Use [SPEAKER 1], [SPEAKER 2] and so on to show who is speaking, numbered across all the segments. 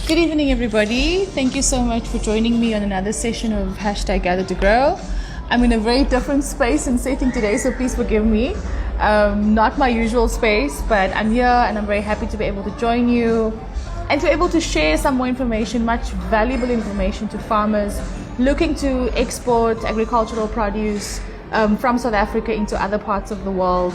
[SPEAKER 1] Good evening, everybody. Thank you so much for joining me on another session of hashtag Gather to Grow. I'm in a very different space and setting today, so please forgive me. Not my usual space, but I'm here and I'm very happy to be able to join you and to be able to share some more information, much valuable information to farmers looking to export agricultural produce from South Africa into other parts of the world.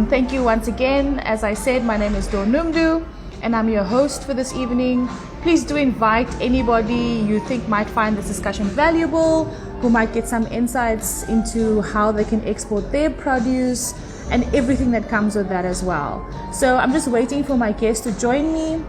[SPEAKER 1] Thank you once again. As I said, my name is Dawn Numdu and I'm your host for this evening. Please do invite anybody you think might find this discussion valuable, who might get some insights into how they can export their produce and everything that comes with that as well. So I'm just waiting for my guests to join me.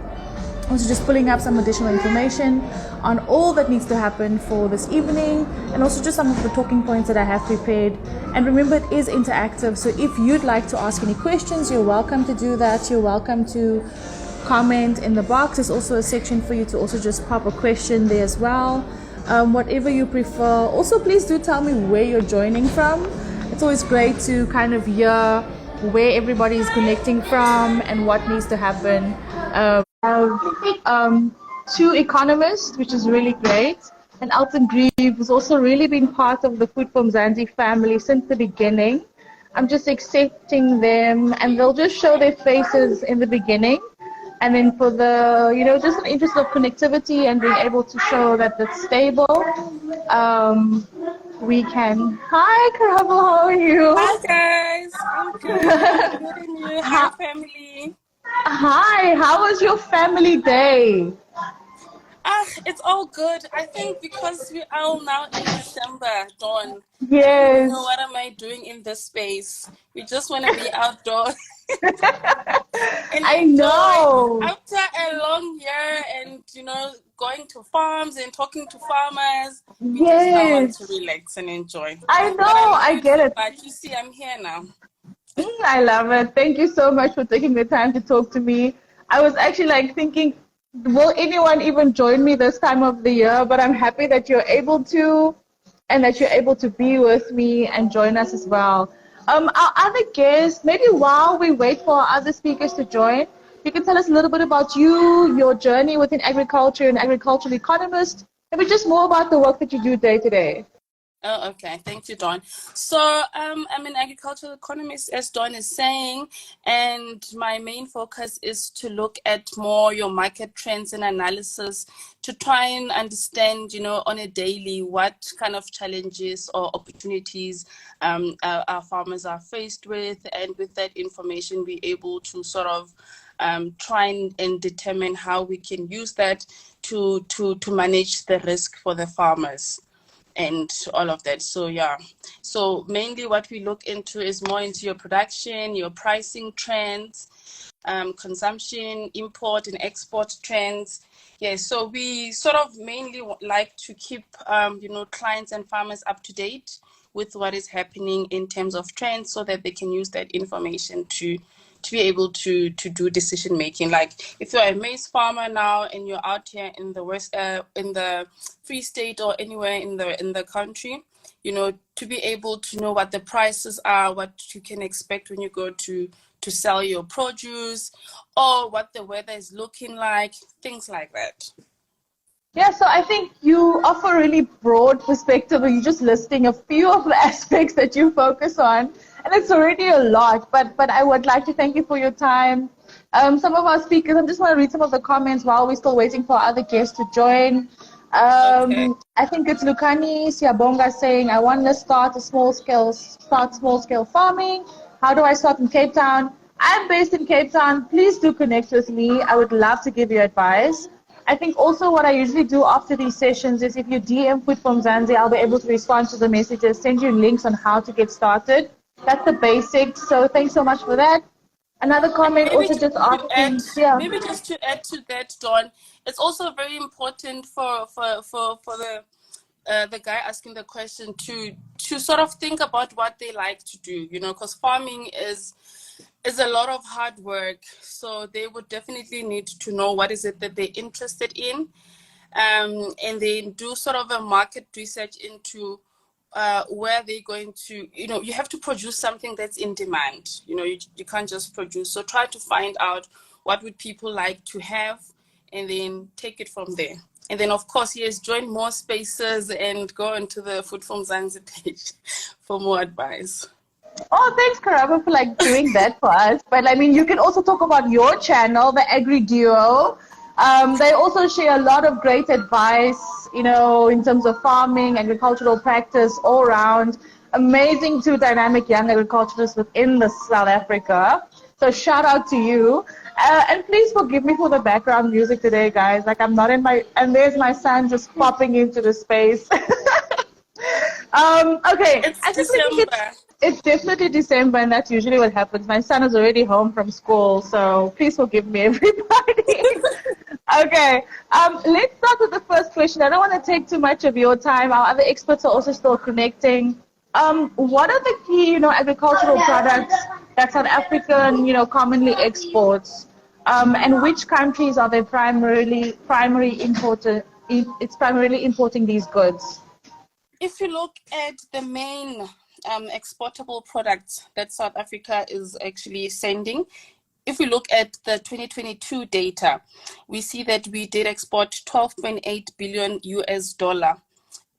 [SPEAKER 1] Also just pulling up some additional information on all that needs to happen for this evening, and also just some of the talking points that I have prepared. And remember, it is interactive, so if you'd like to ask any questions, you're welcome to do that. You're welcome to comment in the box. There's also a section for you to also just pop a question there as well. Whatever you prefer. Also, please do tell me where you're joining from. It's always great to kind of hear where everybody is connecting from and what needs to happen. Two economists, which is really great, and Alton Grieve, who's also really been part of the Food for Mzansi family since the beginning. I'm just accepting them, and they'll just show their faces in the beginning. And then for the, just an interest of connectivity and being able to show that it's stable, we can. Hi, Karabo, how are you?
[SPEAKER 2] Hi, guys. I'm good. I'm good and you. Hi, family.
[SPEAKER 1] Hi, how was your family day?
[SPEAKER 2] It's all good. I think because we are now in December, Dawn.
[SPEAKER 1] Yes.
[SPEAKER 2] You know, what am I doing in this space? We just want to be outdoors. And
[SPEAKER 1] I know.
[SPEAKER 2] After a long year and, going to farms and talking to farmers, we just now want to relax and enjoy.
[SPEAKER 1] I know, I get it.
[SPEAKER 2] But you see, I'm here now.
[SPEAKER 1] I love it. Thank you so much for taking the time to talk to me. I was actually thinking, will anyone even join me this time of the year? But I'm happy that you're able to, and that you're able to be with me and join us as well. Our other guests, maybe while we wait for our other speakers to join, you can tell us a little bit about you, your journey within agriculture and agricultural economist, maybe just more about the work that you do day to day.
[SPEAKER 2] Oh, okay. Thank you, Dawn. So I'm an agricultural economist, as Dawn is saying, and my main focus is to look at more your market trends and analysis to try and understand, on a daily what kind of challenges or opportunities our farmers are faced with, and with that information be able to sort of try and determine how we can use that to manage the risk for the farmers and all of that. So so mainly what we look into is more into your production, your pricing trends, consumption, import and export trends. So we sort of mainly like to keep clients and farmers up to date with what is happening in terms of trends, so that they can use that information to be able to do decision making. Like if you're a maize farmer now and you're out here in the West, in the Free State or anywhere in the country, to be able to know what the prices are, what you can expect when you go to sell your produce, or what the weather is looking like, things like that.
[SPEAKER 1] Yeah, so I think you offer a really broad perspective, and you're just listing a few of the aspects that you focus on. And it's already a lot, but I would like to thank you for your time. Some of our speakers, I just want to read some of the comments while we're still waiting for other guests to join.
[SPEAKER 2] Okay.
[SPEAKER 1] I think it's Lukani Siabonga saying, I want to start small scale farming. How do I start in Cape Town? I'm based in Cape Town. Please do connect with me. I would love to give you advice. I think also what I usually do after these sessions is if you DM Food for Mzansi, I'll be able to respond to the messages, send you links on how to get started. That's the basics. So thanks so much for that. Another comment
[SPEAKER 2] Maybe
[SPEAKER 1] also just asking.
[SPEAKER 2] Maybe just to add to that, Dawn, it's also very important for the guy asking the question to sort of think about what they like to do, because farming is a lot of hard work. So they would definitely need to know what is it that they're interested in, and then do sort of a market research into where they're going to, you have to produce something that's in demand. You can't just produce. So try to find out what would people like to have, and then take it from there. And then, of course, yes, join more spaces and go into the Food from Mzansi page for more advice.
[SPEAKER 1] Oh, thanks, Karabo, for like doing that for us. But I mean, you can also talk about your channel, the Agri Duo. They also share a lot of great advice, you know, in terms of farming, agricultural practice, all around. Amazing two dynamic young agriculturists within the South Africa. So shout out to you. And please forgive me for the background music today, guys. Like I'm not in my, and there's my son just popping into the space. Okay,
[SPEAKER 2] It's
[SPEAKER 1] I think
[SPEAKER 2] December.
[SPEAKER 1] it's definitely December, and that's usually what happens. My son is already home from school, so please forgive me, everybody. Okay, let's start with the first question. I don't want to take too much of your time. Our other experts are also still connecting. What are the key, you know, agricultural products that South African, you know, commonly exports, and which countries are they primarily imported? It's primarily importing these goods.
[SPEAKER 2] If you look at the main exportable products that South Africa is actually sending, if we look at the 2022 data, we see that we did export 12.8 billion US dollar.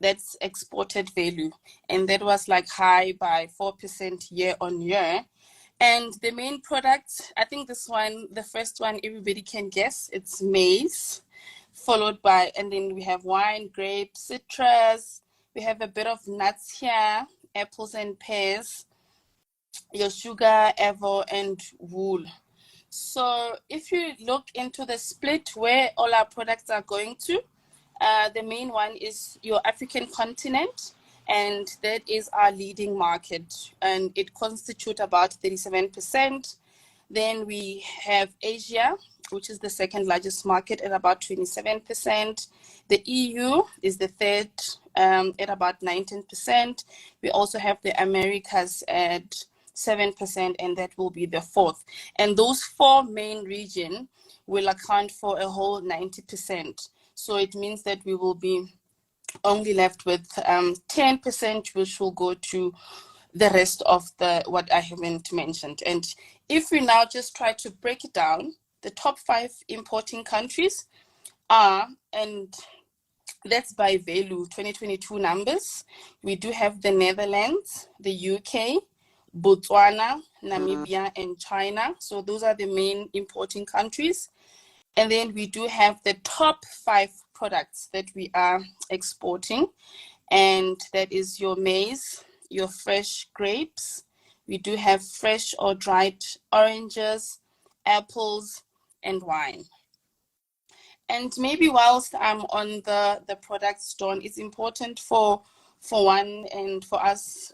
[SPEAKER 2] That's exported value. And that was like high by 4% year on year. And the main products, I think this one, the first one, everybody can guess, it's maize, followed by, and then we have wine, grapes, citrus. We have a bit of nuts here, apples and pears, your sugar, avo, and wool. So if you look into the split where all our products are going to, the main one is your African continent, and that is our leading market, and it constitutes about 37%. Then we have Asia, which is the second largest market at about 27%. The EU is the third at about 19%. We also have the Americas at 7%, and that will be the fourth. And those four main regions will account for a whole 90%. So it means that we will be only left with 10%, which will go to the rest of the what I haven't mentioned. And if we now just try to break it down, the top 5 importing countries are, and that's by value, 2022 numbers. We do have the Netherlands, the UK, Botswana, Namibia, and China. So those are the main importing countries. And then we do have the top 5 products that we are exporting. And that is your maize, your fresh grapes. We do have fresh or dried oranges, apples, and wine. And maybe whilst I'm on the products, Dawn, it's important for one and for us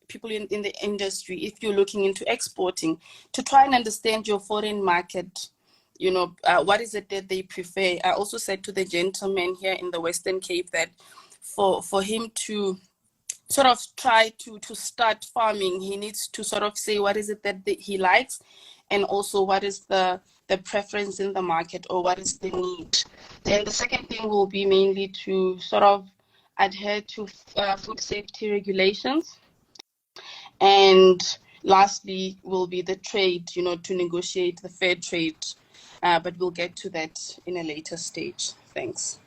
[SPEAKER 2] people in the industry, if you're looking into exporting, to try and understand your foreign market. You know, what is it that they prefer? I also said to the gentleman here in the Western Cape that for him to sort of try to start farming, he needs to sort of say what is it that he likes, and also what is the preference in the market, or what is the need. Then the second thing will be mainly to sort of adhere to food safety regulations. And lastly will be the trade, you know, to negotiate the fair trade. But we'll get to that in a later stage. Thanks.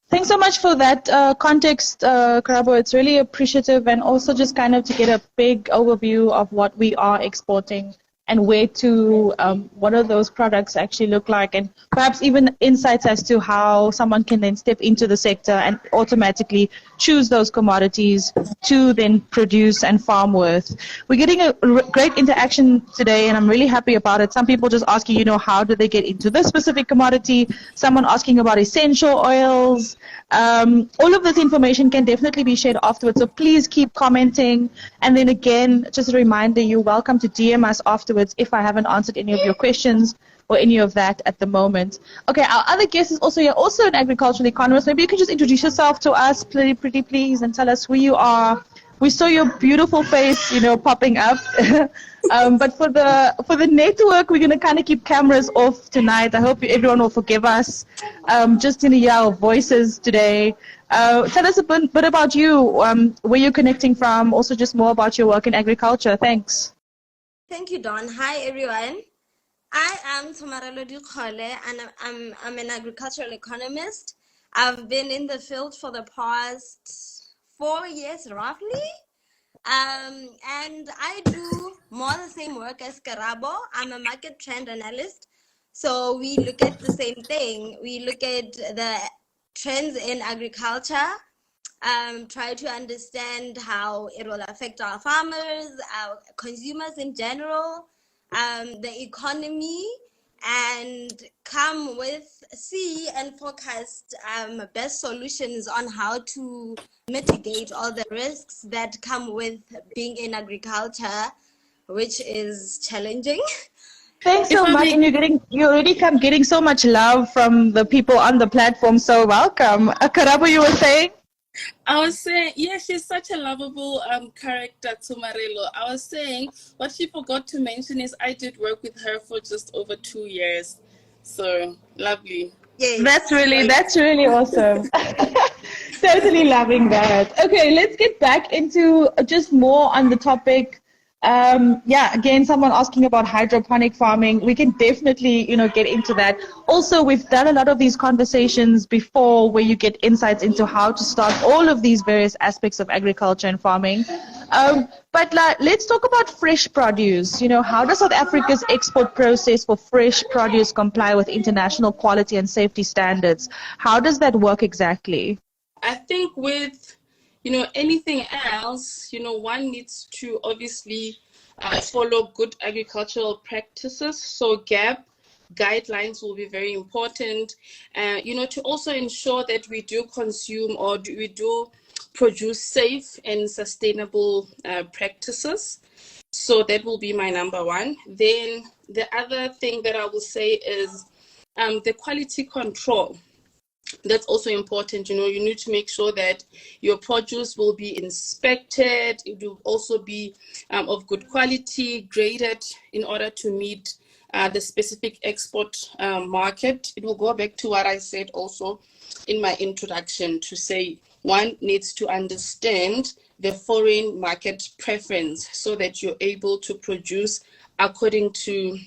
[SPEAKER 1] Thanks so much for that context, Karabo. It's really appreciative, and also just kind of to get a big overview of what we are exporting and where to, what do those products actually look like, and perhaps even insights as to how someone can then step into the sector and automatically choose those commodities to then produce and farm with. We're getting a great interaction today, and I'm really happy about it. Some people just asking, you know, how do they get into this specific commodity? Someone asking about essential oils. All of this information can definitely be shared afterwards, so please keep commenting. And then again, just a reminder, you're welcome to DM us afterwards if I haven't answered any of your questions or any of that at the moment. Okay, our other guest is also here, also an agricultural economist. Maybe you can just introduce yourself to us, pretty please, and tell us who you are. We saw your beautiful face, you know, popping up. But for the network, we're going to kind of keep cameras off tonight. I hope everyone will forgive us. Just in a year of voices today. Tell us a bit about you, where you're connecting from, also just more about your work in agriculture. Thanks.
[SPEAKER 3] Thank you, Dawn. Hi, everyone. I am Tumarelo Dukole, and I'm an agricultural economist. I've been in the field for the past 4 years, roughly. And I do more the same work as Karabo. I'm a market trend analyst. So we look at the same thing. We look at the trends in agriculture, try to understand how it will affect our farmers, our consumers in general, the economy, and see and forecast best solutions on how to mitigate all the risks that come with being in agriculture, which is challenging.
[SPEAKER 4] Thanks
[SPEAKER 2] If
[SPEAKER 4] so
[SPEAKER 2] I
[SPEAKER 4] much,
[SPEAKER 2] may,
[SPEAKER 4] and you already come getting so much love from the people on the platform. So welcome, Karabo. You were saying?
[SPEAKER 2] I was saying, yeah, she's such a lovable character, Tumarelo. I was saying, what she forgot to mention is I did work with her for just over 2 years. So lovely.
[SPEAKER 3] Yes.
[SPEAKER 4] That's really awesome. Totally loving that. Okay, let's get back into just more on the topic. Yeah, again, someone asking about hydroponic farming. We can definitely, get into that. Also, we've done a lot of these conversations before where you get insights into how to start all of these various aspects of agriculture and farming. But let's talk about fresh produce. How does South Africa's export process for fresh produce comply with international quality and safety standards? How does that work exactly?
[SPEAKER 2] I think with, anything else, one needs to obviously follow good agricultural practices. So GAP guidelines will be very important, to also ensure that we do consume or we do produce safe and sustainable practices. So that will be my number one. Then the other thing that I will say is the quality control. That's also important. You need to make sure that your produce will be inspected. It will also be of good quality, graded in order to meet the specific export market. It will go back to what I said also in my introduction to say one needs to understand the foreign market preference so that you're able to produce according to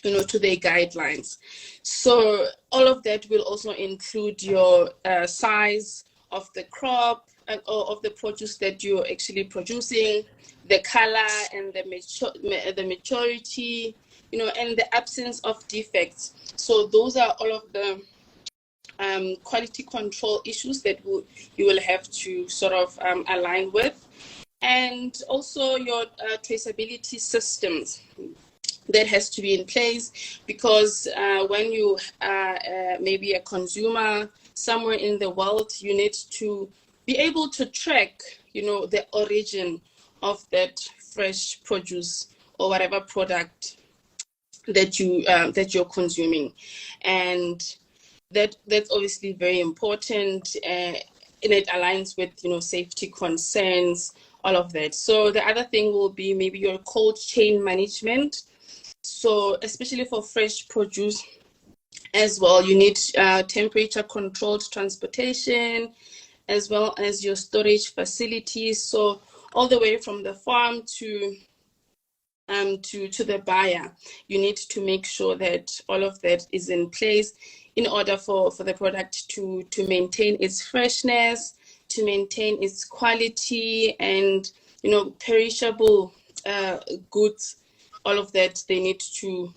[SPEAKER 2] to their guidelines. So all of that will also include your size of the crop or of the produce that you're actually producing, the color and the maturity, and the absence of defects. So those are all of the quality control issues that you will have to sort of align with. And also your traceability systems. That has to be in place because when you are maybe a consumer somewhere in the world, you need to be able to track, the origin of that fresh produce or whatever product that you're consuming, and that's obviously very important, and it aligns with safety concerns, all of that. So the other thing will be maybe your cold chain management. So especially for fresh produce as well, you need temperature controlled transportation as well as your storage facilities. So all the way from the farm to the buyer, you need to make sure that all of that is in place in order for the product to maintain its freshness, to maintain its quality, and perishable goods. All of that, they need to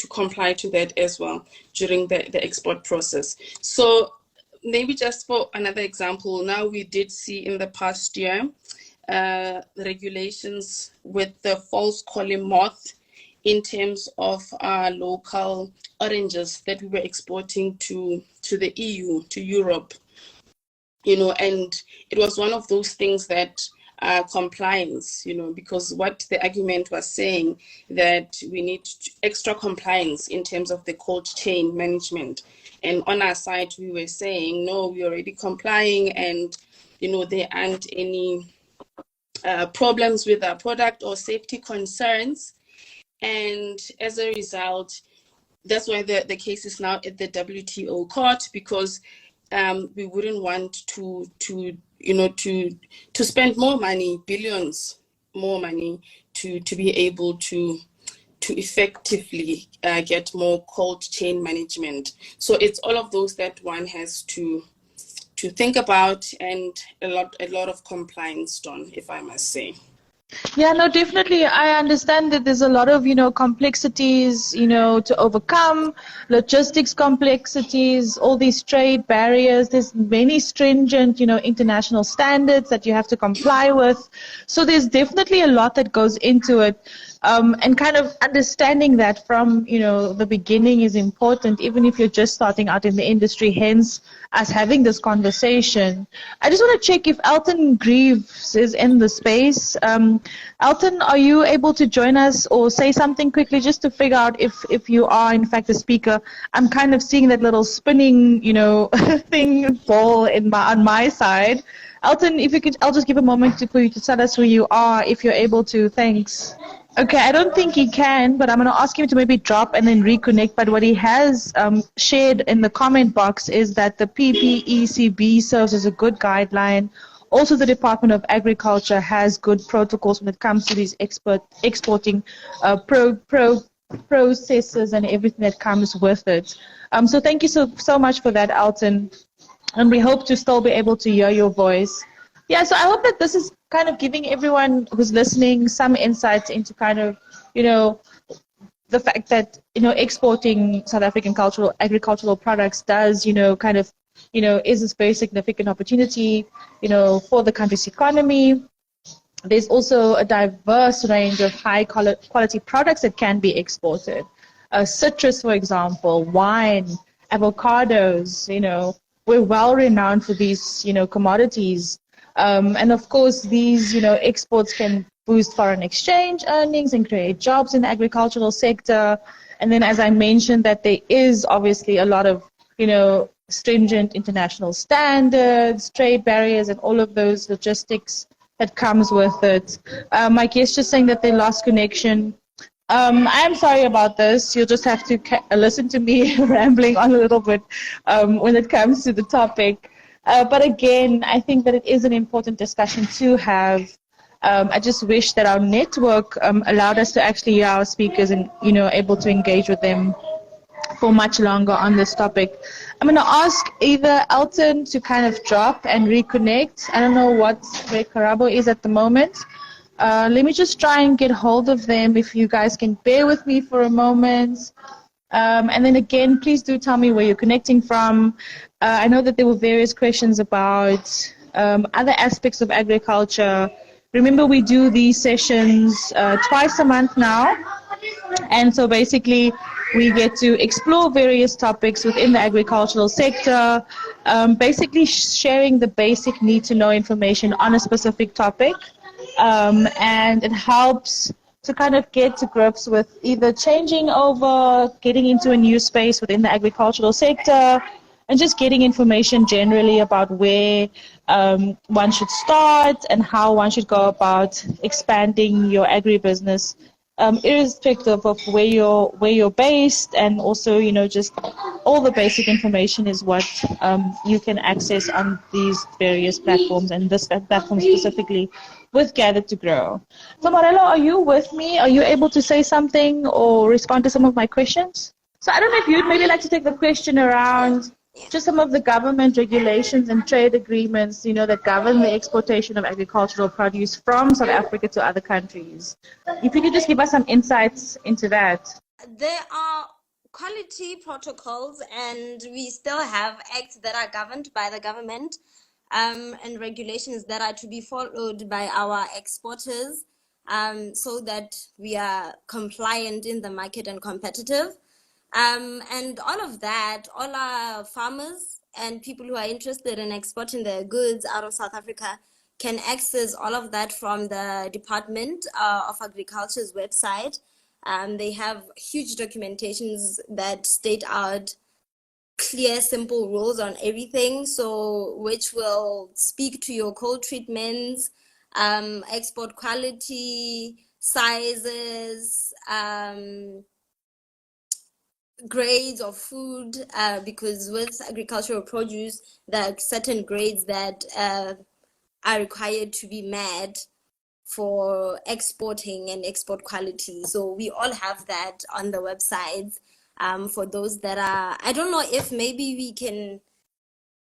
[SPEAKER 2] comply to that as well during the export process. So maybe just for another example, now we did see in the past year regulations with the false column moth in terms of our local oranges that we were exporting to the EU, to Europe, and it was one of those things that compliance, because what the argument was saying that we need extra compliance in terms of the cold chain management. And on our side, we were saying, no, we're already complying and, there aren't any problems with our product or safety concerns. And as a result, that's why the case is now at the WTO court, because we wouldn't want to spend more money, billions more money to be able to to effectively get more cold chain management. So it's all of those that one has to think about, and a lot of compliance done, if I must say.
[SPEAKER 4] Yeah, no, definitely. I understand that there's a lot of, complexities, to overcome, logistics complexities, all these trade barriers. There's many stringent, international standards that you have to comply with. So there's definitely a lot that goes into it. And kind of understanding that from, the beginning is important, even if you're just starting out in the industry, hence us having this conversation. I just want to check if Elton Greaves is in the space. Elton, are you able to join us or say something quickly just to figure out if you are in fact a speaker? I'm kind of seeing that little spinning, thing ball on my side. Elton, if you could, I'll just give a moment for you to tell us who you are if you're able to. Thanks. Okay, I don't think he can, but I'm going to ask him to maybe drop and then reconnect. But what he has shared in the comment box is that the PPECB serves as a good guideline. Also, the Department of Agriculture has good protocols when it comes to these exporting processes and everything that comes with it. So thank you so much for that, Elton. And we hope to still be able to hear your voice. Yeah, so I hope that this is kind of giving everyone who's listening some insights into kind of, the fact that, exporting South African agricultural products does, kind of, is this very significant opportunity, for the country's economy. There's also a diverse range of high quality products that can be exported. Citrus, for example, wine, avocados, we're well renowned for these, commodities. And of course, these, exports can boost foreign exchange earnings and create jobs in the agricultural sector. And then, as I mentioned, that there is obviously a lot of, stringent international standards, trade barriers, and all of those logistics that comes with it. My guest just saying that they lost connection. I am sorry about this. You'll just have to listen to me rambling on a little bit when it comes to the topic. But again, I think that it is an important discussion to have. I just wish that our network allowed us to actually hear our speakers and, able to engage with them for much longer on this topic. I'm going to ask either Elton to kind of drop and reconnect. I don't know where Karabo is at the moment. Let me just try and get hold of them if you guys can bear with me for a moment. And then again, please do tell me where you're connecting from. I know that there were various questions about other aspects of agriculture. Remember, we do these sessions twice a month now. And so basically, we get to explore various topics within the agricultural sector, basically sharing the basic need-to-know information on a specific topic. And it helps to kind of get to grips with either changing over, getting into a new space within the agricultural sector, and just getting information generally about where one should start and how one should go about expanding your agribusiness, irrespective of where you're based, and also, just all the basic information is what you can access on these various platforms, and this platform specifically with Gather to Grow. So Morello, are you with me? Are you able to say something or respond to some of my questions? So I don't know if you'd maybe like to take the question around just some of the government regulations and trade agreements, that govern the exportation of agricultural produce from South Africa to other countries. If you could just give us some insights into that.
[SPEAKER 3] There are quality protocols, and we still have acts that are governed by the government, and regulations that are to be followed by our exporters, so that we are compliant in the market and competitive. And all of that, all our farmers and people who are interested in exporting their goods out of South Africa can access all of that from the Department of Agriculture's website. They have huge documentations that state out clear, simple rules on everything, so which will speak to your cold treatments, export quality, sizes, grades of food, because with agricultural produce, there are certain grades that are required to be met for exporting and export quality. So we all have that on the websites. For those that are, I don't know if maybe we can,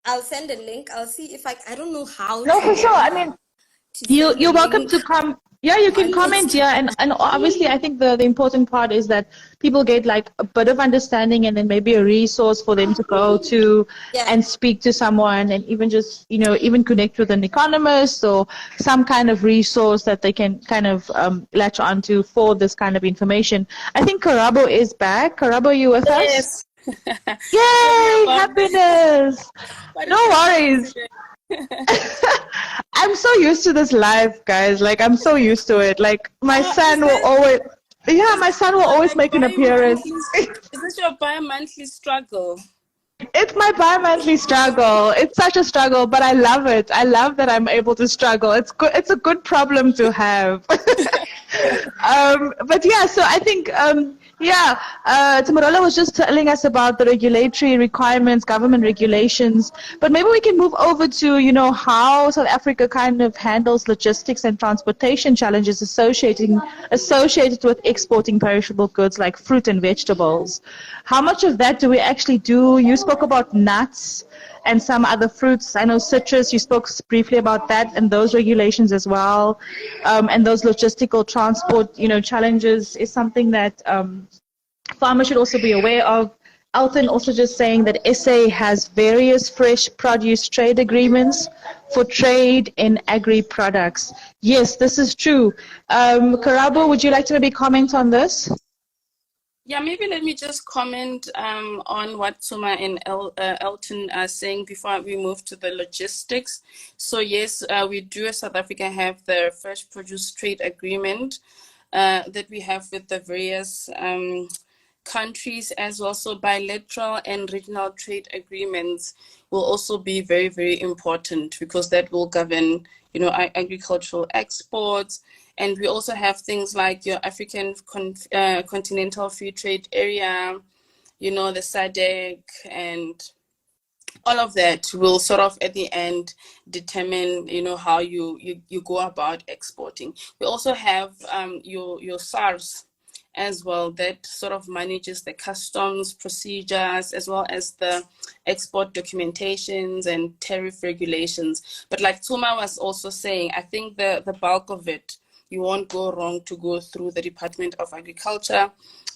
[SPEAKER 3] I'll send a link. I'll see if I don't know how
[SPEAKER 4] No, for
[SPEAKER 3] to,
[SPEAKER 4] sure. I mean,
[SPEAKER 3] to send
[SPEAKER 4] you're
[SPEAKER 3] the
[SPEAKER 4] welcome
[SPEAKER 3] link
[SPEAKER 4] to come. Yeah, you can
[SPEAKER 3] on
[SPEAKER 4] comment here,
[SPEAKER 3] Instagram.
[SPEAKER 4] and obviously I think the important part is that people get like a bit of understanding, and then maybe a resource for them to go to
[SPEAKER 3] Yeah.
[SPEAKER 4] and speak to someone, and even just even connect with an economist or some kind of resource that they can kind of latch onto for this kind of information. I think Karabo is back. Karabo, you with us?
[SPEAKER 2] Yes.
[SPEAKER 4] Yay! Happiness.
[SPEAKER 2] What
[SPEAKER 4] No
[SPEAKER 2] is
[SPEAKER 4] worries. I'm so used to this live, guys. Like, I'm so used to it. Like, my son will always, my son will always make an appearance.
[SPEAKER 2] Is this your bi-monthly struggle?
[SPEAKER 4] It's my bi-monthly struggle. It's such a struggle, but I love it. I love that I'm able to struggle. It's good. It's a good problem to have. But yeah, so I think, Tamarola was just telling us about the regulatory requirements, government regulations, but maybe we can move over to, how South Africa kind of handles logistics and transportation challenges associated with exporting perishable goods like fruit and vegetables. How much of that do we actually do? You spoke about nuts and some other fruits. I know citrus, you spoke briefly about that and those regulations as well. And those logistical transport, challenges is something that farmers should also be aware of. Alton also just saying that SA has various fresh produce trade agreements for trade in agri-products. Yes, this is true. Karabo, would you like to maybe comment on this?
[SPEAKER 2] Yeah, maybe let me just comment on what Tuma and Elton are saying before we move to the logistics. So yes, we do as South Africa have the fresh produce trade agreement that we have with the various countries, as well. So bilateral and regional trade agreements will also be very, very important because that will govern, agricultural exports. And we also have things like your African Continental Free Trade Area, the SADC, and all of that will sort of at the end determine, how you go about exporting. We also have your SARS as well, that sort of manages the customs procedures as well as the export documentations and tariff regulations. But like Tuma was also saying, I think the bulk of it, you won't go wrong to go through the Department of Agriculture,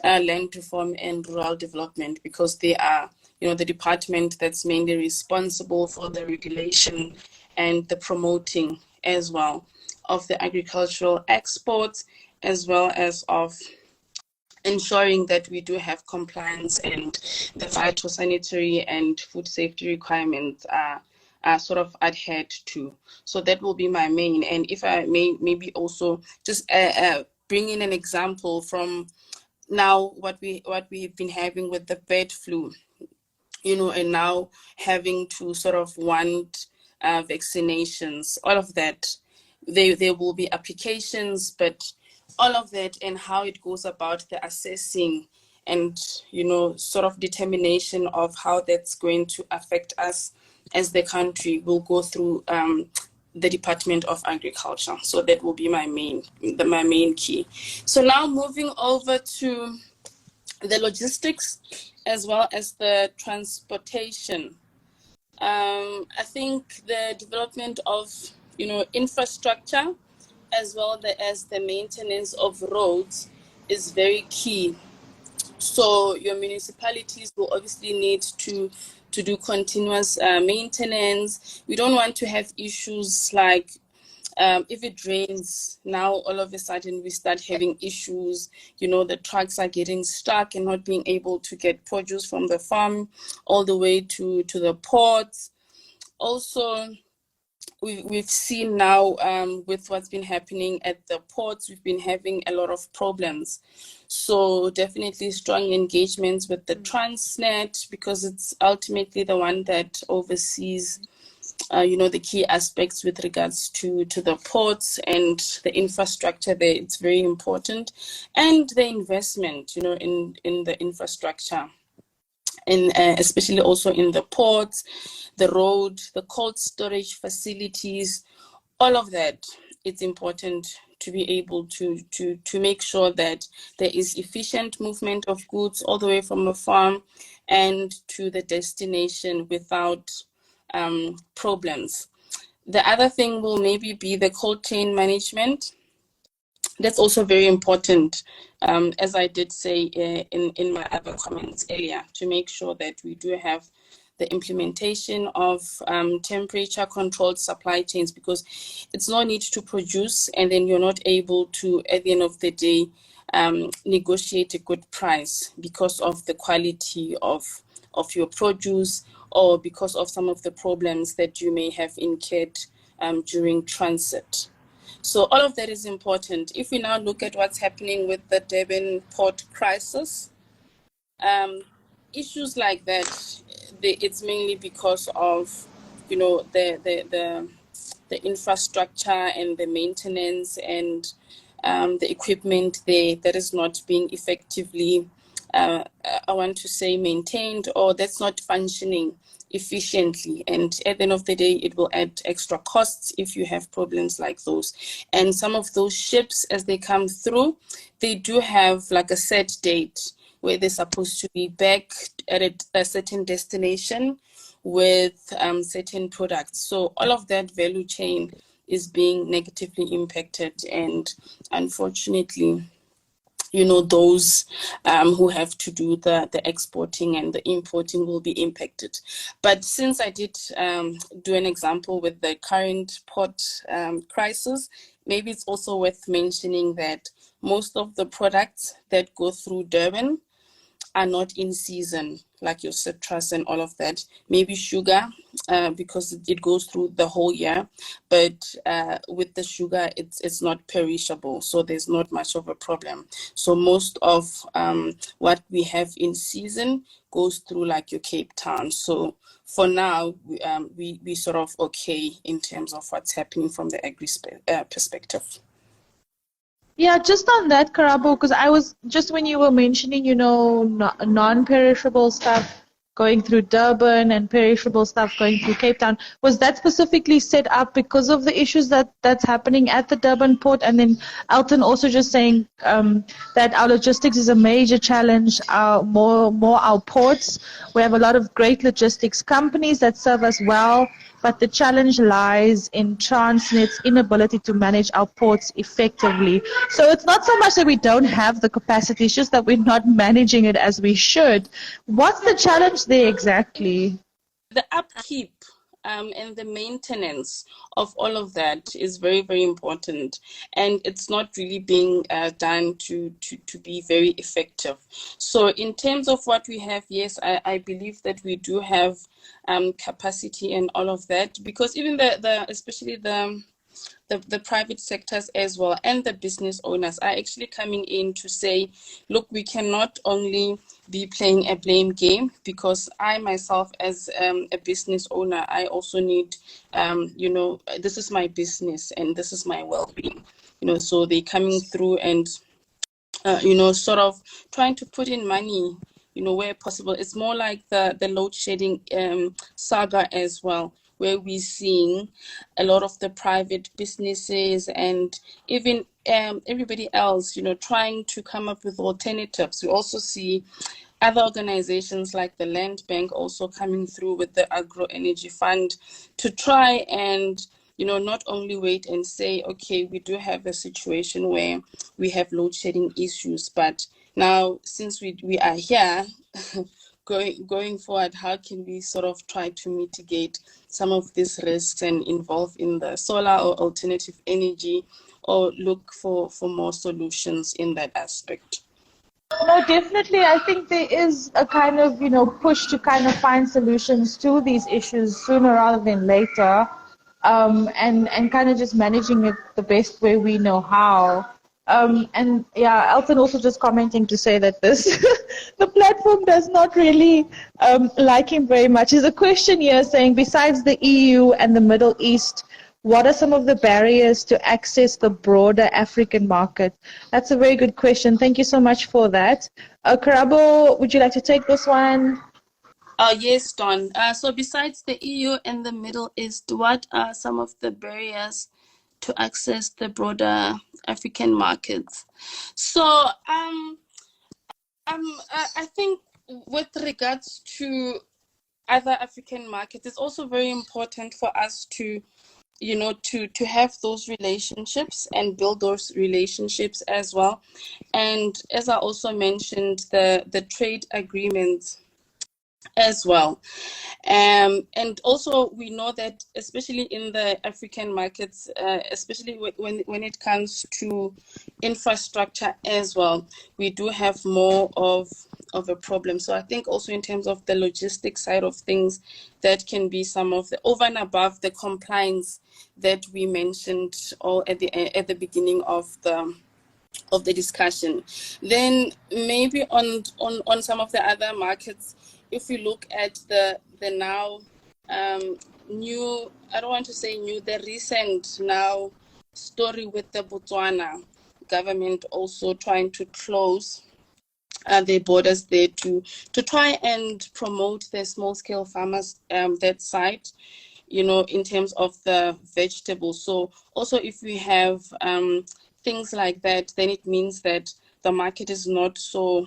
[SPEAKER 2] Land Reform and Rural Development, because they are, the department that's mainly responsible for the regulation and the promoting as well of the agricultural exports, as well as of ensuring that we do have compliance and the phytosanitary and food safety requirements are sort of adhered to. So that will be my main. And if I may maybe also just bring in an example from now what we've been having with the bird flu, and now having to sort of want vaccinations, all of that, there will be applications, but all of that and how it goes about the assessing and, sort of determination of how that's going to affect us as the country will go through the Department of Agriculture. So that will be my main key. So now moving over to the logistics as well as the transportation. I think the development of, infrastructure as well as the maintenance of roads is very key. So your municipalities will obviously need to do continuous maintenance. We don't want to have issues like if it rains, now all of a sudden we start having issues, the trucks are getting stuck and not being able to get produce from the farm all the way to the ports. Also, we've seen now with what's been happening at the ports, we've been having a lot of problems. So definitely strong engagements with the Transnet, because it's ultimately the one that oversees the key aspects with regards to the ports and the infrastructure there. It's very important. And the investment, in the infrastructure, and especially also in the ports, the road, the cold storage facilities, all of that, it's important to be able to make sure that there is efficient movement of goods all the way from a farm and to the destination without problems. The other thing will maybe be the cold chain management. That's also very important, as I did say in my other comments earlier, to make sure that we do have the implementation of temperature controlled supply chains, because it's no need to produce and then you're not able to, at the end of the day, negotiate a good price because of the quality of your produce, or because of some of the problems that you may have incurred during transit. So all of that is important. If we now look at what's happening with the Durban port crisis, issues like that, it's mainly because of, you know, the infrastructure and the maintenance and the equipment there that is not being effectively, I want to say, maintained, or that's not functioning efficiently. And at the end of the day, it will add extra costs if you have problems like those. And some of those ships, as they come through, they do have like a set date where they're supposed to be back at a certain destination with certain products. So all of that value chain is being negatively impacted, and unfortunately, you know, those who have to do the exporting and the importing will be impacted. But since I did do an example with the current port crisis, maybe it's also worth mentioning that most of the products that go through Durban are not in season, like your citrus and all of that. Maybe sugar, because it goes through the whole year. But with the sugar, it's not perishable, so there's not much of a problem. So most of what we have in season goes through like your Cape Town. So for now, we sort of okay in terms of what's happening from the agri perspective.
[SPEAKER 4] Yeah, just on that, Karabo, because I was just when you were mentioning, you know, non-perishable stuff going through Durban and perishable stuff going through Cape Town, was that specifically set up because of the issues that's happening at the Durban port? And then Elton also just saying that our logistics is a major challenge, more our ports. We have a lot of great logistics companies that serve us well, but the challenge lies in Transnet's inability to manage our ports effectively. So it's not so much that we don't have the capacity, it's just that we're not managing it as we should. What's the challenge there exactly?
[SPEAKER 2] The upkeep and the maintenance of all of that is very, very important, and it's not really being done to be very effective. So in terms of what we have, yes, I believe that we do have capacity and all of that, because even especially the private sectors as well and the business owners are actually coming in to say, look, we cannot only be playing a blame game, because I myself as a business owner, I also need, you know, this is my business and this is my well-being, you know, so they're coming through and, you know, sort of trying to put in money, you know, where possible. It's more like the load shedding saga as well, where we're seeing a lot of the private businesses and even everybody else, you know, trying to come up with alternatives. We also see other organizations like the Land Bank also coming through with the Agro Energy Fund to try and, you know, not only wait and say, okay, we do have a situation where we have load shedding issues, but now since we are here, going forward, how can we sort of try to mitigate some of these risks and involve in the solar or alternative energy, or look for more solutions in that aspect?
[SPEAKER 4] No, definitely. I think there is a kind of, you know, push to kind of find solutions to these issues sooner rather than later, and kind of just managing it the best way we know how. And yeah, Elton also just commenting to say that this the platform does not really like him very much. There's a question here saying, besides the EU and the Middle East, what are some of the barriers to access the broader African market? That's a very good question. Thank you so much for that. Karabo, would you like to take this one?
[SPEAKER 2] Yes, Dawn. So besides the EU and the Middle East, what are some of the barriers to access the broader African markets. So I think with regards to other African markets, it's also very important for us to, to have those relationships and build those relationships as well. And as I also mentioned, the trade agreements as well. And also we know that especially in the African markets, especially when it comes to infrastructure as well, we do have more of a problem. So I think also in terms of the logistics side of things, that can be some of the over and above the compliance that we mentioned all at the beginning of the discussion. Then maybe on some of the other markets, if we look at the now new, I don't want to say new, the recent now story with the Botswana government also trying to close their borders there to try and promote the small scale farmers that side, in terms of the vegetables. So also if we have things like that, then it means that the market is not so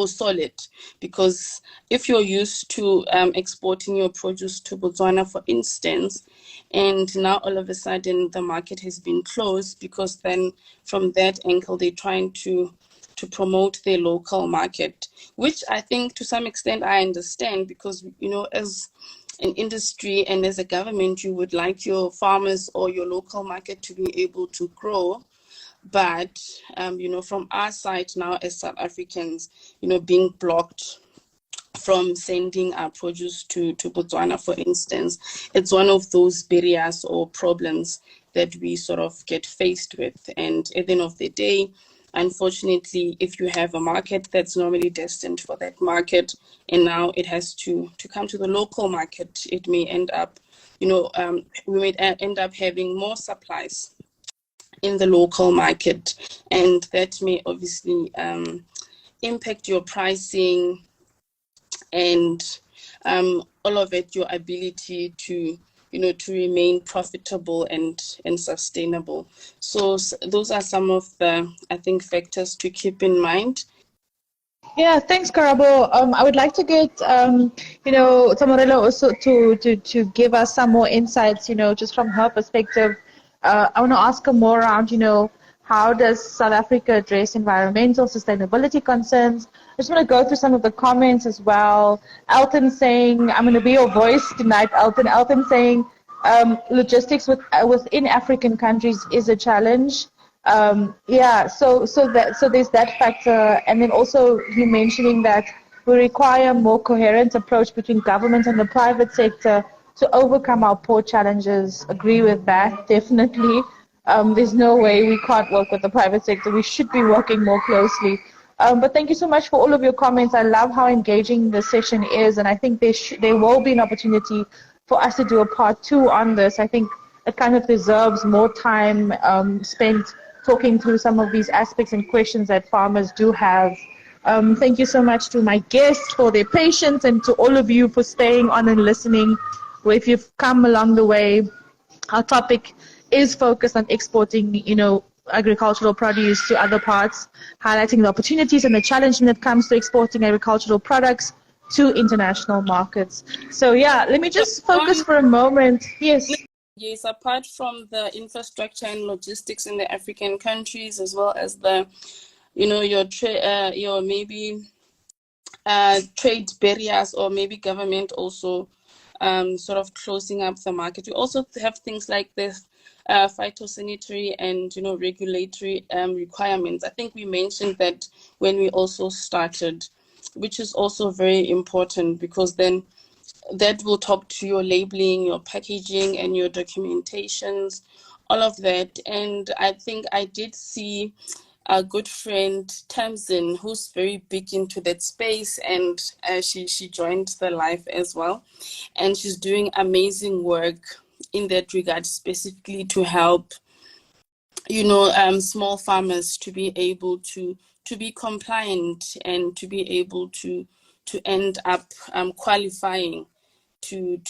[SPEAKER 2] solid, because if you're used to exporting your produce to Botswana, for instance, and now all of a sudden the market has been closed, because then from that angle they're trying to promote their local market, which I think to some extent I understand, because as an industry and as a government, you would like your farmers or your local market to be able to grow. But, from our side now as South Africans, being blocked from sending our produce to Botswana, for instance, it's one of those barriers or problems that we sort of get faced with. And at the end of the day, unfortunately, if you have a market that's normally destined for that market, and now it has to come to the local market, it may end up, we may end up having more supplies in the local market, and that may obviously impact your pricing and all of it, your ability to to remain profitable and sustainable. So those are some of the, I think, factors to keep in mind.
[SPEAKER 4] Yeah, thanks, Karabo. I would like to get, Tamorelo also to give us some more insights, just from her perspective. I want to ask her more around, how does South Africa address environmental sustainability concerns? I just want to go through some of the comments as well. Elton saying, I'm going to be your voice tonight, Elton. Elton saying, logistics within African countries is a challenge. So there's that factor, and then also you mentioning that we require a more coherent approach between government and the private sector to overcome our poor challenges. Agree with that, definitely. There's no way we can't work with the private sector. We should be working more closely. But thank you so much for all of your comments. I love how engaging the session is, and I think there will be an opportunity for us to do a part 2 on this. I think it kind of deserves more time spent talking through some of these aspects and questions that farmers do have. Thank you so much to my guests for their patience, and to all of you for staying on and listening. If you've come along the way, our topic is focused on exporting, agricultural produce to other parts, highlighting the opportunities and the challenge when it comes to exporting agricultural products to international markets. So yeah, let me just focus for a moment.
[SPEAKER 2] Yes, apart from the infrastructure and logistics in the African countries, as well as the, your maybe trade barriers, or maybe government also sort of closing up the market. We also have things like this phytosanitary and regulatory requirements. I think we mentioned that when we also started, which is also very important, because then that will talk to your labeling, your packaging, and your documentations, all of that. And I think I did see a good friend, Tamsin, who's very big into that space, and she joined the live as well. And she's doing amazing work in that regard, specifically to help, small farmers to be able to be compliant and to be able to end up qualifying to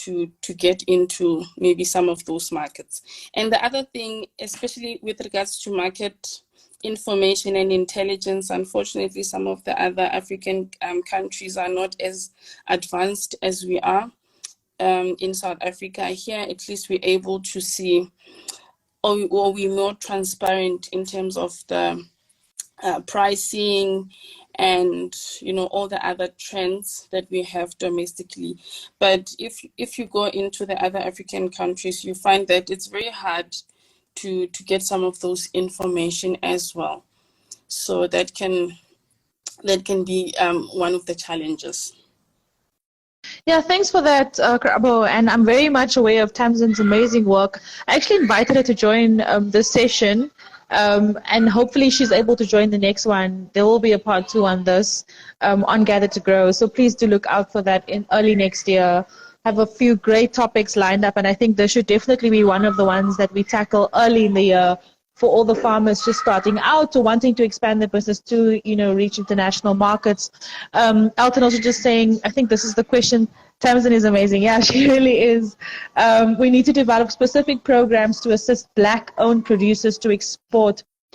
[SPEAKER 2] get into maybe some of those markets. And the other thing, especially with regards to market information and intelligence, unfortunately, some of the other African countries are not as advanced as we are in South Africa. Here, at least we're able to see, or we're more transparent in terms of the pricing and all the other trends that we have domestically. But if you go into the other African countries, you find that it's very hard to get some of those information as well. So that can be one of the challenges.
[SPEAKER 4] Yeah, thanks for that, Karabo. And I'm very much aware of Tamsin's amazing work. I actually invited her to join this session, and hopefully she's able to join the next one. There will be a part 2 on this, on Gather to Grow. So please do look out for that in early next year. Have a few great topics lined up, and I think this should definitely be one of the ones that we tackle early in the year for all the farmers just starting out or wanting to expand their business to, reach international markets. Elton also just saying, I think this is the question. Tamsin is amazing. Yeah, she really is. We need to develop specific programs to assist Black-owned producers to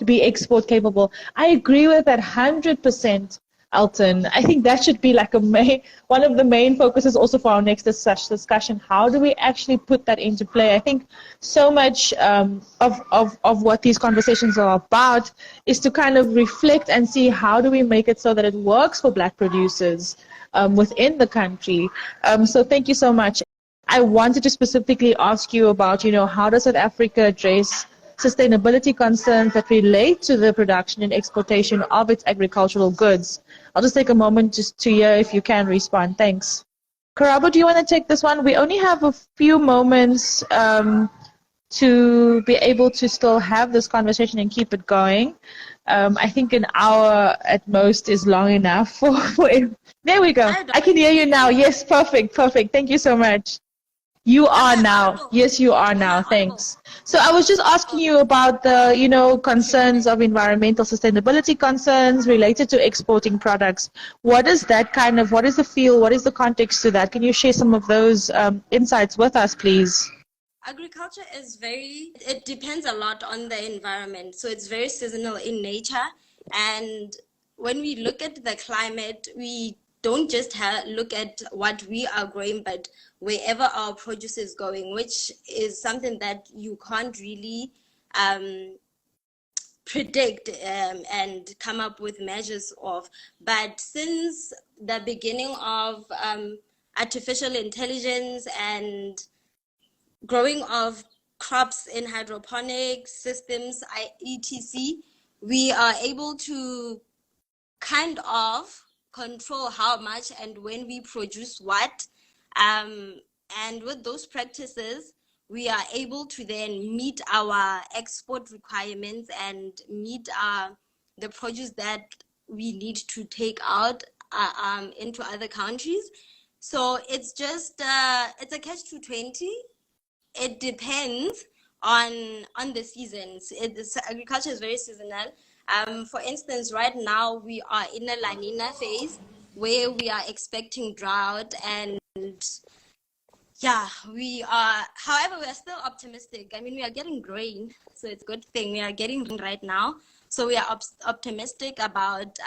[SPEAKER 4] be export capable. I agree with that 100%. Elton, I think that should be like one of the main focuses also for our next discussion. How do we actually put that into play? I think so much of what these conversations are about is to kind of reflect and see how do we make it so that it works for Black producers within the country. So thank you so much. I wanted to specifically ask you about, how does South Africa address sustainability concerns that relate to the production and exportation of its agricultural goods? I'll just take a moment just to hear if you can respond. Thanks. Karabo, do you want to take this one? We only have a few moments to be able to still have this conversation and keep it going. I think an hour at most is long enough for There we go. I can hear you now. Yes, perfect. Thank you so much. You are now. Yes, you are now. Thanks. So I was just asking you about the, concerns of environmental sustainability concerns related to exporting products. What is the feel? What is the context to that? Can you share some of those insights with us, please?
[SPEAKER 3] Agriculture is it depends a lot on the environment. So it's very seasonal in nature. And when we look at the climate, we don't just look at what we are growing, but wherever our produce is going, which is something that you can't really predict and come up with measures of. But since the beginning of artificial intelligence and growing of crops in hydroponic systems, etc., we are able to kind of control how much and when we produce what. And with those practices, we are able to then meet our export requirements and meet the produce that we need to take out into other countries. So it's just it's a catch-20. It depends on the seasons. Agriculture is very seasonal. For instance, right now we are in a La Nina phase where we are expecting drought, and yeah, we are. However, we are still optimistic. I mean, we are getting grain, so it's a good thing. We are getting right now, so we are optimistic about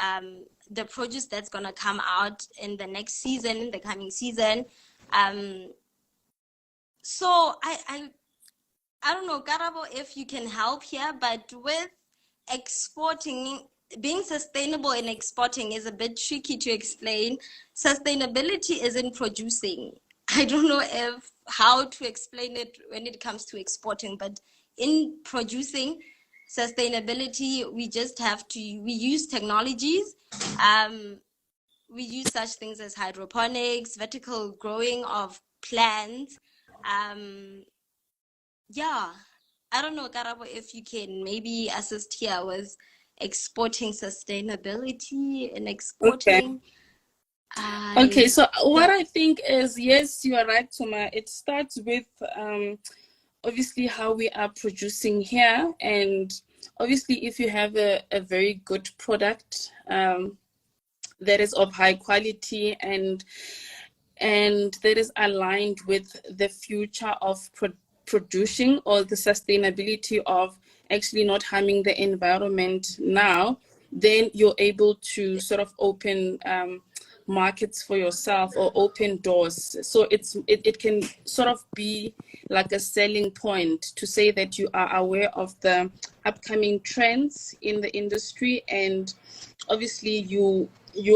[SPEAKER 3] the produce that's gonna come out in the next season, in the coming season. So I don't know, Karabo, if you can help here, but with exporting, being sustainable in exporting is a bit tricky to explain. Sustainability is in producing. I don't know how to explain it when it comes to exporting, but in producing sustainability, we just have to, we use technologies. We use such things as hydroponics, vertical growing of plants. Yeah, I don't know, Karabo, if you can maybe assist here with exporting sustainability and exporting.
[SPEAKER 2] Okay, so what I think is, yes, you are right, Tuma. It starts with obviously how we are producing here, and obviously if you have a very good product that is of high quality and and that is aligned with the future of producing, or the sustainability of actually not harming the environment now, then you're able to sort of open markets for yourself or open doors. So it can sort of be like a selling point to say that you are aware of the upcoming trends in the industry, and obviously you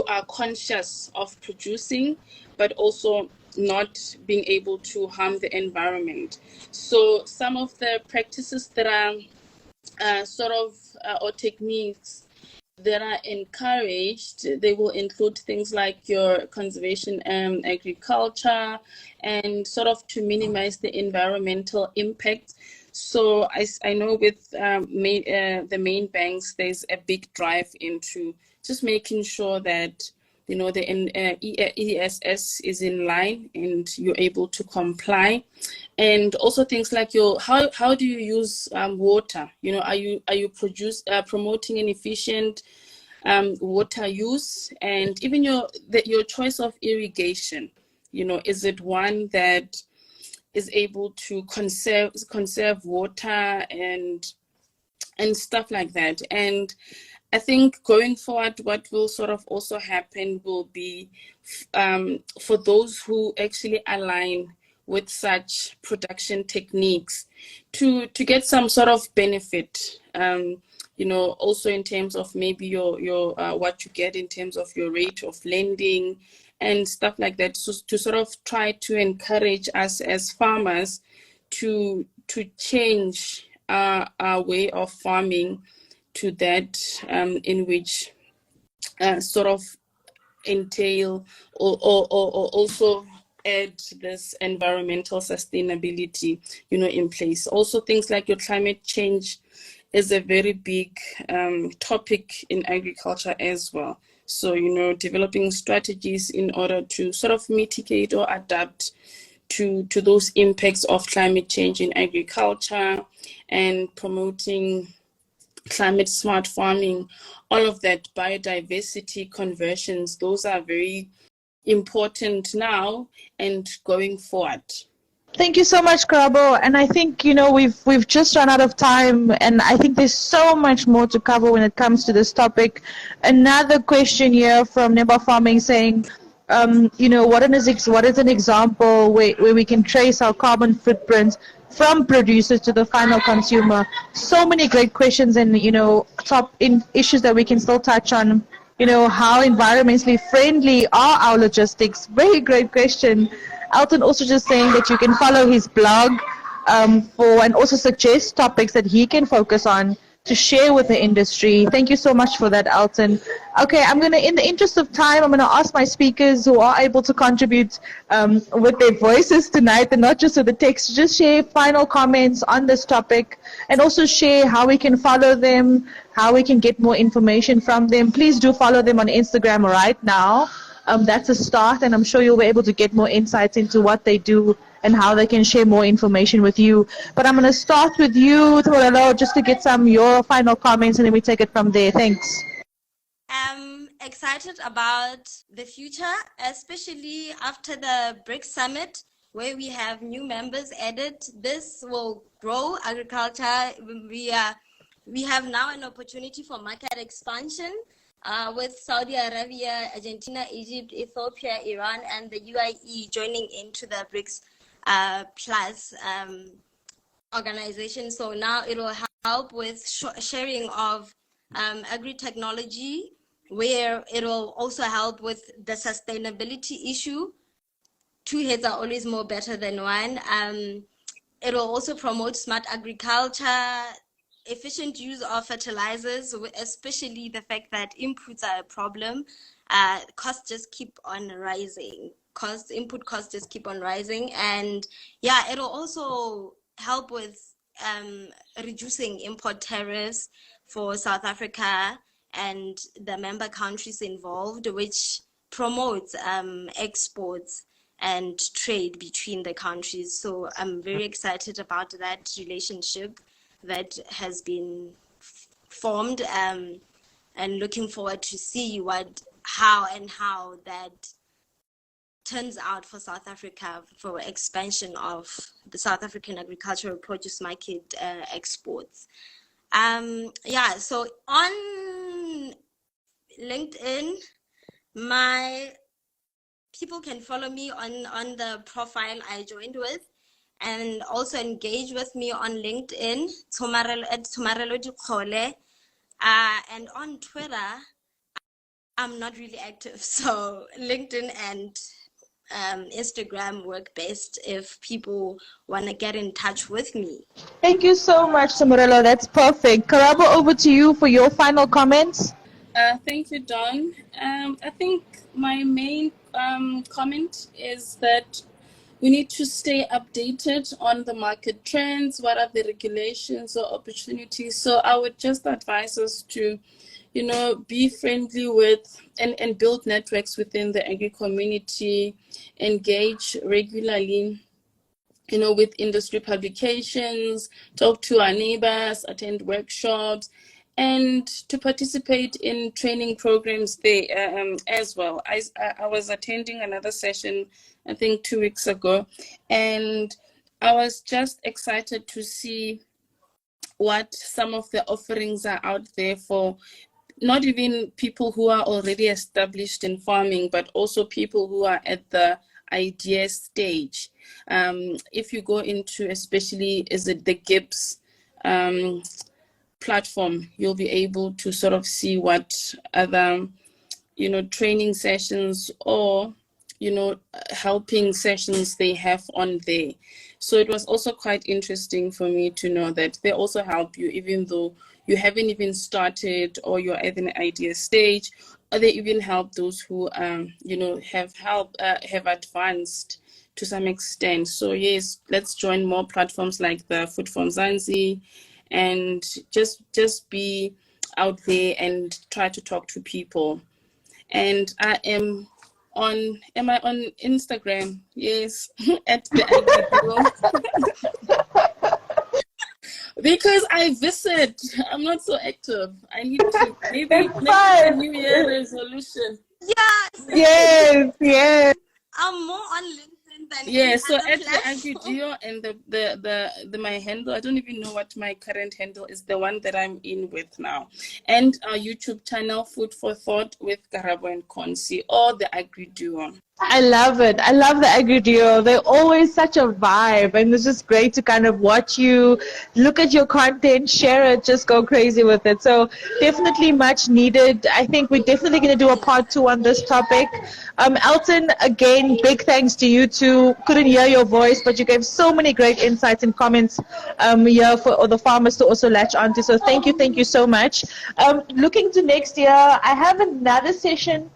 [SPEAKER 2] are conscious of producing, but also not being able to harm the environment. So some of the practices that are or techniques that are encouraged, they will include things like your conservation agriculture, and sort of to minimize the environmental impact. So I know with the main banks, there's a big drive into just making sure that the ESS is in line and you're able to comply. And also things like how do you use water? Are you promoting an efficient water use? And even your choice of irrigation, is it one that is able to conserve water and stuff like that. And I think going forward, what will sort of also happen will be for those who actually align with such production techniques to get some sort of benefit, also in terms of maybe your what you get in terms of your rate of lending and stuff like that. So to sort of try to encourage us as farmers to change our way of farming to that in which sort of entail or also add this environmental sustainability, in place. Also things like your climate change is a very big topic in agriculture as well. So, developing strategies in order to sort of mitigate or adapt to those impacts of climate change in agriculture, and promoting climate smart farming, all of that, biodiversity conversions, those are very important now and going forward.
[SPEAKER 4] Thank you so much, Karabo. And I think, we've just run out of time, and I think there's so much more to cover when it comes to this topic. Another question here from Neba Farming saying, what is an example where we can trace our carbon footprint from producers to the final consumer? So many great questions, and, top issues that we can still touch on. How environmentally friendly are our logistics? Very great question. Alton also just saying that you can follow his blog and also suggest topics that he can focus on to share with the industry. Thank you so much for that, Alton. Okay, in the interest of time, I'm going to ask my speakers who are able to contribute with their voices tonight and not just with the text, to just share final comments on this topic, and also share how we can follow them, how we can get more information from them. Please do follow them on Instagram right now. That's a start, and I'm sure you'll be able to get more insights into what they do and how they can share more information with you. But I'm going to start with you, Thorelo, just to get your final comments, and then we take it from there. Thanks.
[SPEAKER 3] I'm excited about the future, especially after the BRICS Summit, where we have new members added. This will grow agriculture. We have now an opportunity for market expansion. With Saudi Arabia, Argentina, Egypt, Ethiopia, Iran, and the UAE joining into the BRICS Plus organization. So now it will help with sharing of agri-technology, where it will also help with the sustainability issue. Two heads are always more better than one. It will also promote smart agriculture, efficient use of fertilizers, especially the fact that inputs are a problem. Costs just keep on rising. Input costs just keep on rising. And yeah, it'll also help with reducing import tariffs for South Africa and the member countries involved, which promotes exports and trade between the countries. So I'm very excited about that relationship that has been formed, and looking forward to see how that turns out for South Africa for expansion of the South African agricultural produce market exports. So on LinkedIn, my people can follow me on the profile I joined with, and also engage with me on LinkedIn, Tshomarelo Dikgole, and on Twitter. I'm not really active, so LinkedIn and Instagram work best if people want to get in touch with me.
[SPEAKER 4] Thank you so much, Tshomarelo. That's perfect. Karabo, over to you for your final comments.
[SPEAKER 2] Thank you, Dawn. I think my main comment is that we need to stay updated on the market trends, what are the regulations or opportunities. So I would just advise us to, be friendly with and build networks within the agri community, engage regularly, with industry publications, talk to our neighbors, attend workshops, and to participate in training programs there as well. I was attending another session, I think 2 weeks ago, and I was just excited to see what some of the offerings are out there for not even people who are already established in farming, but also people who are at the idea stage. If you go into, especially, is it the GIBS platform, you'll be able to sort of see what other, training sessions or, helping sessions they have on there. So it was also quite interesting for me to know that they also help you, even though you haven't even started or you're at an idea stage, or they even help those who, have advanced to some extent. So yes, let's join more platforms like the Food from Mzansi, and just be out there and try to talk to people. And am I on Instagram? Yes, at the because I visit. I'm not so active. I need to maybe make a New Year resolution.
[SPEAKER 4] Yes.
[SPEAKER 3] I'm more on LinkedIn than
[SPEAKER 2] So
[SPEAKER 3] other
[SPEAKER 2] at the
[SPEAKER 3] platform.
[SPEAKER 2] AgriDuo and the my handle, I don't even know what my current handle is, the one that I'm in with now. And our YouTube channel, Food for Thought with Karabo and Konsi, or the AgriDuo.
[SPEAKER 4] I love it. I love the AgriDuo. They're always such a vibe, and it's just great to kind of watch you, look at your content, share it, just go crazy with it. So definitely much needed. I think we're definitely going to do a part 2 on this topic. Elton, again, big thanks to you too. Couldn't hear your voice, but you gave so many great insights and comments here for the farmers to also latch onto. So thank you so much. Looking to next year, I have another session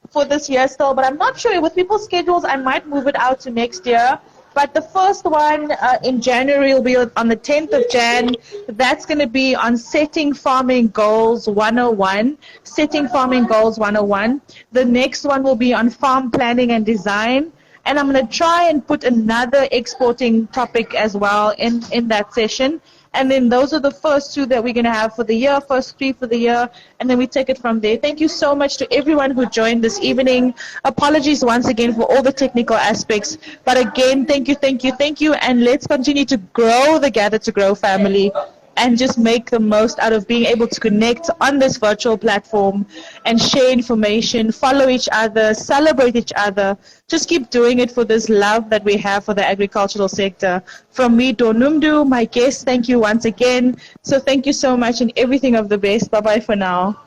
[SPEAKER 4] for this year still, but I'm not sure with people's schedules. I might move it out to next year. But the first one in January will be on the 10th of Jan. That's going to be on Setting Farming Goals 101. Setting Farming Goals 101. The next one will be on Farm Planning and Design. And I'm going to try and put another exporting topic as well in that session. And then those are the first 2 that we're going to have for the year, first 3 for the year, and then we take it from there. Thank you so much to everyone who joined this evening. Apologies once again for all the technical aspects. But again, thank you, and let's continue to grow the Gather to Grow family and just make the most out of being able to connect on this virtual platform and share information, follow each other, celebrate each other. Just keep doing it for this love that we have for the agricultural sector. From me, Donumdu, my guest, thank you once again. So thank you so much and everything of the best. Bye-bye for now.